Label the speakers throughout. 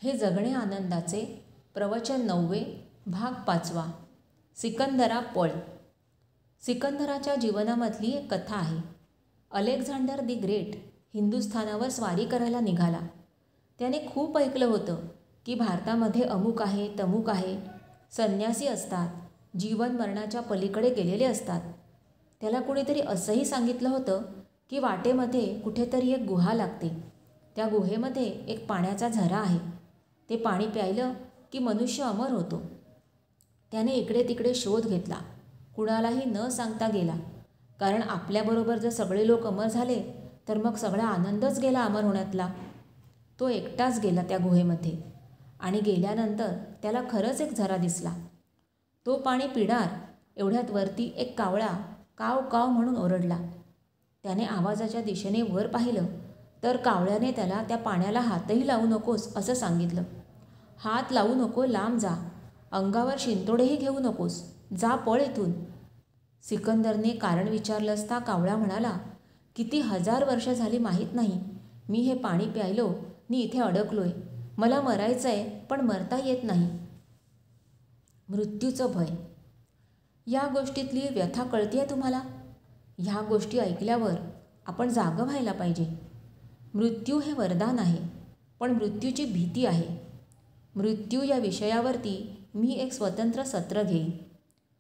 Speaker 1: हे जगणे आनंदाचे प्रवचन 9 भाग 5. सिकंदरा पळ. सिकंदराच्या जीवनामधली एक कथा आहे. अलेक्झांडर दी ग्रेट हिंदुस्थानावर स्वारी करायला निघाला. त्याने खूप ऐकलं होतं की भारतामध्ये अमुक आहे तमुक आहे, संन्यासी असतात, जीवन मरणाच्या पलीकडे गेलेले असतात. त्याला कोणीतरी असंही सांगितलं होतं की वाटेमध्ये कुठेतरी एक गुहा लागते. त्या गुहेमध्ये एक पाण्याचा झरा आहे. ते पाणी प्यायलं की मनुष्य अमर होतो. त्याने इकडे तिकडे शोध घेतला, कुणालाही न सांगता गेला. कारण आपल्याबरोबर जर सगळे लोक अमर झाले तर मग सगळा आनंदच गेला अमर होण्यातला. तो एकटाच गेला त्या गुहेमध्ये आणि गेल्यानंतर त्याला खरंच एक झरा दिसला. तो पाणी पिणार एवढ्यात वरती एक कावळा काव काव म्हणून ओरडला. त्याने आवाजाच्या दिशेने वर पाहिलं तर कावळ्याने त्याला त्या पाण्याला हातही लावू नकोस असं सांगितलं. हात लावू नको, लांब जा, अंगावर शिंतोडेही घेऊ नकोस, जा पळ इथून. सिकंदरने कारण विचारलं असता कावळा म्हणाला, किती 1000 वर्ष झाली माहीत नाही, मी हे पाणी प्यायलो नि इथे अडकलोय. मला मरायचं आहे पण मरता येत नाही. मृत्यूचं भय. या गोष्टीतली व्यथा कळतीये तुम्हाला? ह्या गोष्टी ऐकल्यावर आपण जागं व्हायला पाहिजे. मृत्यू हे वरदान आहे, पण मृत्यूची भीती आहे. मृत्यू या विषयावरती मी एक स्वतंत्र सत्र घेईन.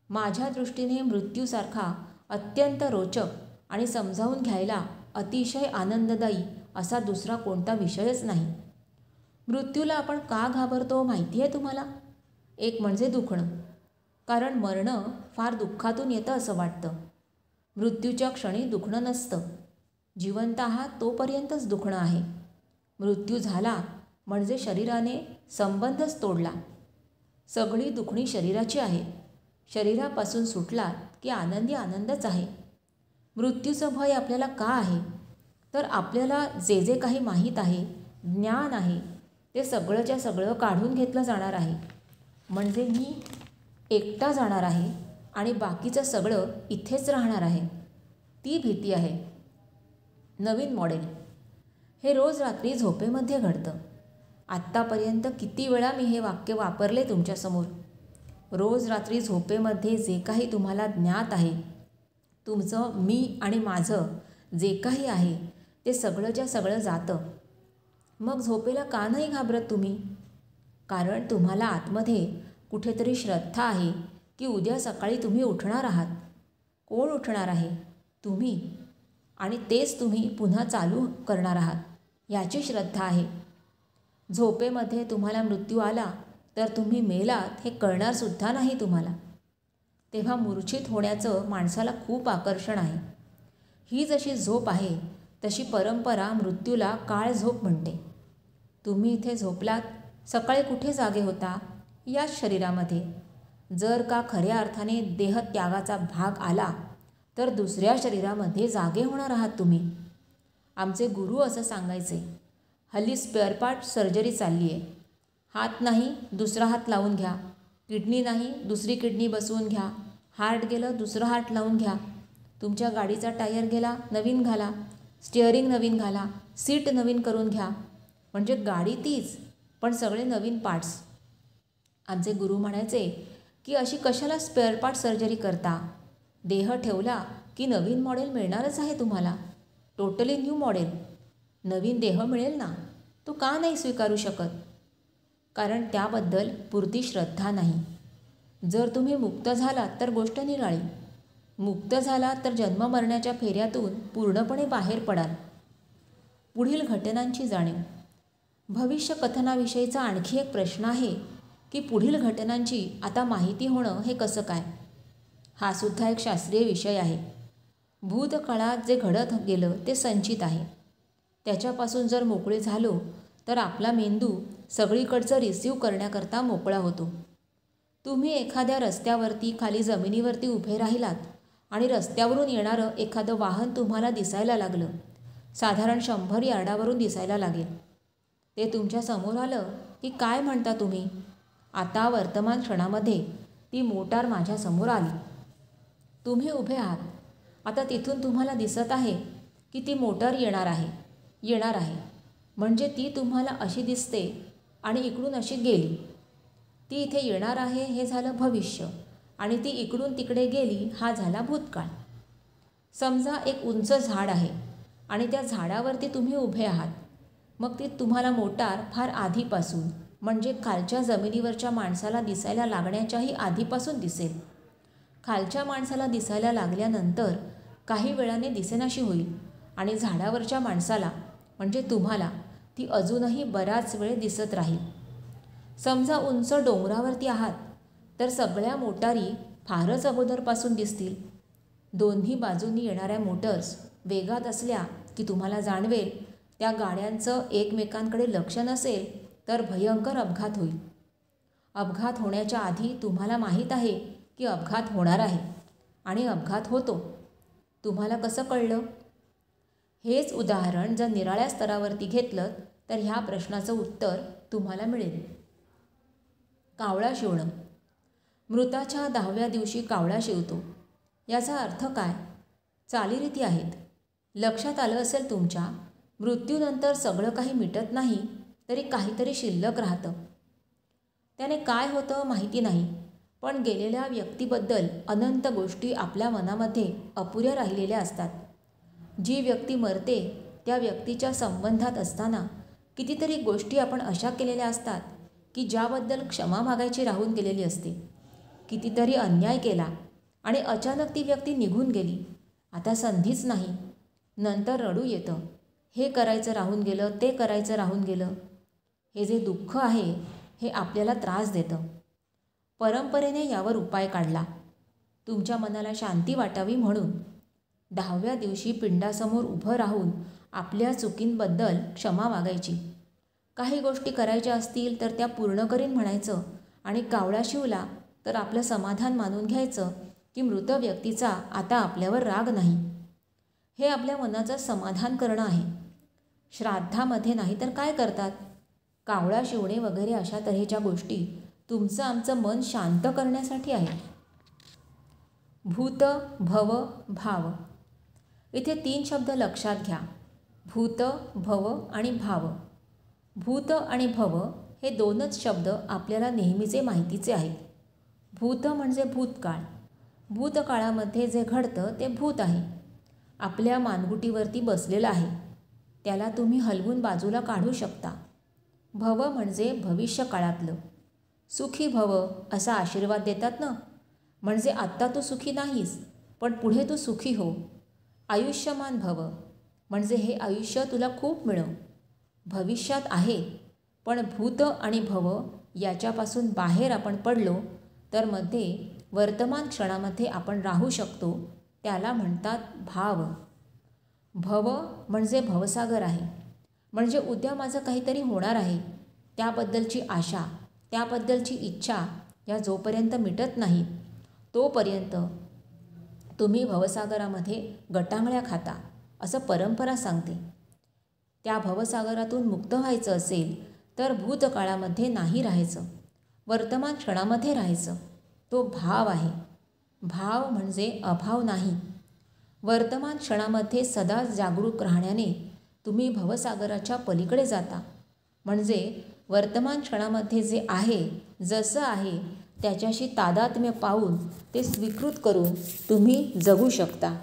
Speaker 1: माझ्या दृष्टीने मृत्यूसारखा अत्यंत रोचक आणि समजावून घ्यायला अतिशय आनंददायी असा दुसरा कोणता विषयच नाही. मृत्यूला आपण का घाबरतो माहिती आहे तुम्हाला? एक म्हणजे दुखणं, कारण मरणं फार दुःखातून येतं असं वाटतं. मृत्यूच्या क्षणी दुखणं नसतं. जिवंत आहात तोपर्यंतच दुखणं आहे. मृत्यू झाला म्हणजे शरीराने संबंधच तोडला. सगळी दुखणी शरीराची आहे. शरीरापासून सुटला की आनंदी आनंदच आहे. मृत्यूचं भय आपल्याला का आहे? तर आपल्याला जे जे काही माहीत आहे, ज्ञान आहे, ते सगळंच्या सगळं काढून घेतलं जाणार आहे. म्हणजे मी एकटा जाणार आहे आणि बाकीचं सगळं इथेच राहणार आहे. ती भीती आहे. नवीन मॉडेल. हे रोज रात्री झोपेमध्ये घडतं. आत्तापर्यंत किती वेळा मी हे वाक्य वापरले तुमच्यासमोर. रोज रात्री झोपेमध्ये जे काही तुम्हाला ज्ञात आहे, तुमचं मी आणि माझं जे काही आहे ते सगळंच्या सगळं जातं. मग झोपेला का नाही घाबरत तुम्ही? कारण तुम्हाला आतमध्ये कुठेतरी श्रद्धा आहे की उद्या सकाळी तुम्ही उठणार आहात. कोण उठणार आहे? तुम्ही. आणि तेच तुम्ही पुन्हा चालू करणार आहात याची श्रद्धा आहे. झोपेमध्ये तुम्हाला मृत्यू आला तर तुम्ही मेलात हे कळणारसुद्धा नाही तुम्हाला. तेव्हा मूर्छित होण्याचं माणसाला खूप आकर्षण आहे. ही जशी झोप आहे तशी परंपरा मृत्यूला काळ झोप म्हणते. तुम्ही इथे झोपलात, सकाळी कुठे जागे होता? याच शरीरामध्ये. जर का खऱ्या अर्थाने देहत्यागाचा भाग आला तर दुसऱ्या शरीरामध्ये जागे होणार आहात तुम्ही. आमचे गुरु असं सांगायचे, हल्ली स्पेअर पार्ट सर्जरी चालली आहे. हात नाही दुसरा हात लावून घ्या, किडनी नाही दुसरी किडनी बसवून घ्या, हार्ट गेलं दुसरं हार्ट लावून घ्या, तुमच्या गाडीचा टायर गेला नवीन घाला, स्टिअरिंग नवीन घाला, सीट नवीन करून घ्या. म्हणजे गाडी तीच पण सगळे नवीन पार्ट्स. आमचे गुरु म्हणायचे की अशी कशाला स्पेअर पार्ट सर्जरी करता? देह ठेवला की नवीन मॉडेल मिळणारच आहे तुम्हाला. Totally new model. नवीन देह मिळेल ना. तो का नाही स्वीकारू शकत? कारण त्याबद्दल पुरती श्रद्धा नाही. जर तुम्ही मुक्त झालात तर गोष्ट निराळी. मुक्त झालात तर जन्म मरण्याच्या फेऱ्यातून पूर्णपणे बाहेर पडाल. पुढील घटनांची जाणीव. भविष्य कथनाविषयीचा आणखी एक प्रश्न आहे की पुढील घटनांची आता माहिती होणं हे कसं काय? हा सुद्धा एक शास्त्रीय विषय आहे. भूतकाळात जे घडत गेलं ते संचित आहे. त्याच्यापासून जर मोकळे झालो तर आपला मेंदू सगळीकडचं रिसीव्ह करण्याकरता मोकळा होतो. तुम्ही एखाद्या रस्त्यावरती खाली जमिनीवरती उभे राहिलात आणि रस्त्यावरून येणारं एखादं वाहन तुम्हाला दिसायला लागलं. साधारण 100 यार्डावरून दिसायला लागेल. ते तुमच्या समोर आलं की काय म्हणता तुम्ही? आता वर्तमान क्षणामध्ये ती मोटार माझ्यासमोर आली. तुम्ही उभे आहात. आता तिथून तुम्हाला दिसत आहे की ती मोटार येणार आहे. म्हणजे ती तुम्हाला अशी दिसते आणि इकडून अशी गेली. ती इथे येणार आहे हे झालं भविष्य आणि ती इकडून तिकडे गेली हा झाला भूतकाळ. समजा एक उंच झाड आहे आणि त्या झाडावरती तुम्ही उभे आहात. मग ती तुम्हाला मोटार फार आधीपासून म्हणजे खालच्या जमिनीवरच्या माणसाला दिसायला लागण्याच्याही आधीपासून दिसेल. खालच्या माणसाला दिसायला लागल्यानंतर काही वेळाने दिसेनाशी होईल आणि झाडावरच्या माणसाला म्हणजे तुम्हाला ती अजूनही बराच वेळ दिसत राहील. समजा उंच डोंगरावरती आहात तर सगळ्या मोटारी फारच अगोदरपासून दिसतील. दोन्ही बाजूंनी येणाऱ्या मोटर्स वेगात असल्या की तुम्हाला जाणवेल त्या गाड्यांचं एकमेकांकडे लक्ष नसेल तर भयंकर अपघात होईल. अपघात होण्याच्या आधी तुम्हाला माहीत आहे की अपघात होणार आहे आणि अपघात होतो. तुम्हाला कसं कळलं? हेच उदाहरण जर निराळ्या स्तरावरती घेतलं तर ह्या प्रश्नाचं उत्तर तुम्हाला मिळेल. कावळा शिवणं. मृताच्या 10व्या दिवशी कावळा शिवतो. याचा अर्थ काय? चालीरीती आहेत. लक्षात आलं असेल तुमच्या, मृत्यूनंतर सगळं काही मिटत नाही तरी काहीतरी शिल्लक राहतं. त्याने काय होतं माहिती नाही, पण गेलेल्या व्यक्तीबद्दल अनंत गोष्टी आपल्या मनामध्ये अपुऱ्या राहिलेल्या असतात. जी व्यक्ती मरते त्या व्यक्तीच्या संबंधात असताना कितीतरी गोष्टी आपण अशा केलेल्या असतात की ज्याबद्दल क्षमा मागायची राहून गेलेली असते. कितीतरी अन्याय केला आणि अचानक ती व्यक्ती निघून गेली. आता संधीच नाही. नंतर रडू येतं, हे करायचं राहून गेलं, ते करायचं राहून गेलं. हे जे दुःख आहे हे आपल्याला त्रास देतं. परंपरेने यावर उपाय काढला. तुमच्या मनाला शांती वाटावी म्हणून 10व्या दिवशी पिंडासमोर उभं राहून आपल्या चुकींबद्दल क्षमा मागायची. काही गोष्टी करायच्या असतील तर त्या पूर्ण करीन म्हणायचं आणि कावळा शिवला तर आपलं समाधान मानून घ्यायचं की मृत व्यक्तीचा आता आपल्यावर राग नाही. हे आपल्या मनाचं समाधान करणं आहे. श्राद्धामध्ये नाही तर काय करतात? कावळा शिवणे वगैरे अशा तऱ्हेच्या गोष्टी तुमचं आमचं मन शांत करण्यासाठी आहे. भूत, भव, भाव. इथे 3 शब्द लक्षात घ्या. भूत, भव आणि भाव. भूत आणि भव हे 2च शब्द आपल्याला नेहमीचे माहितीचे आहेत. भूत म्हणजे भूतकाळ. भूतकाळामध्ये जे घडतं ते भूत आहे. आपल्या मानगुटीवरती बसलेलं आहे. त्याला तुम्ही हलवून बाजूला काढू शकता. भव म्हणजे भविष्यकाळातलं. सुखी भव असा आशीर्वाद देतात ना, म्हणजे आत्ता तू सुखी नाहीस पण पुढे तू सुखी हो. आयुष्यमान भव म्हणजे हे आयुष्य तुला खूप मिळो. भविष्यात आहे पण भूत आणि भव याच्यापासून बाहेर आपण पडलो तर मध्ये वर्तमान क्षणामध्ये आपण राहू शकतो. त्याला म्हणतात भाव. भव म्हणजे भवसागर आहे. म्हणजे उद्या माझं काहीतरी होणार आहे त्याबद्दलची आशा, त्याबद्दलची इच्छा या जोपर्यंत मिटत नाही तोपर्यंत तुम्ही भवसागरामध्ये गटांगळ्या खाता असं परंपरा सांगते. त्या भवसागरातून मुक्त व्हायचं असेल तर भूतकाळामध्ये नाही राहायचं, वर्तमान क्षणामध्ये राहायचं. तो भाव आहे. भाव म्हणजे अभाव नाही. वर्तमान क्षणामध्ये सदा जागरूक राहण्याने तुम्ही भवसागराच्या पलीकडे जाता. म्हणजे वर्तमान क्षणामध्ये जे आहे, जसं आहे त्याच्याशी तादात्म्य पाहून ते स्वीकृत करून तुम्ही जगू शकता.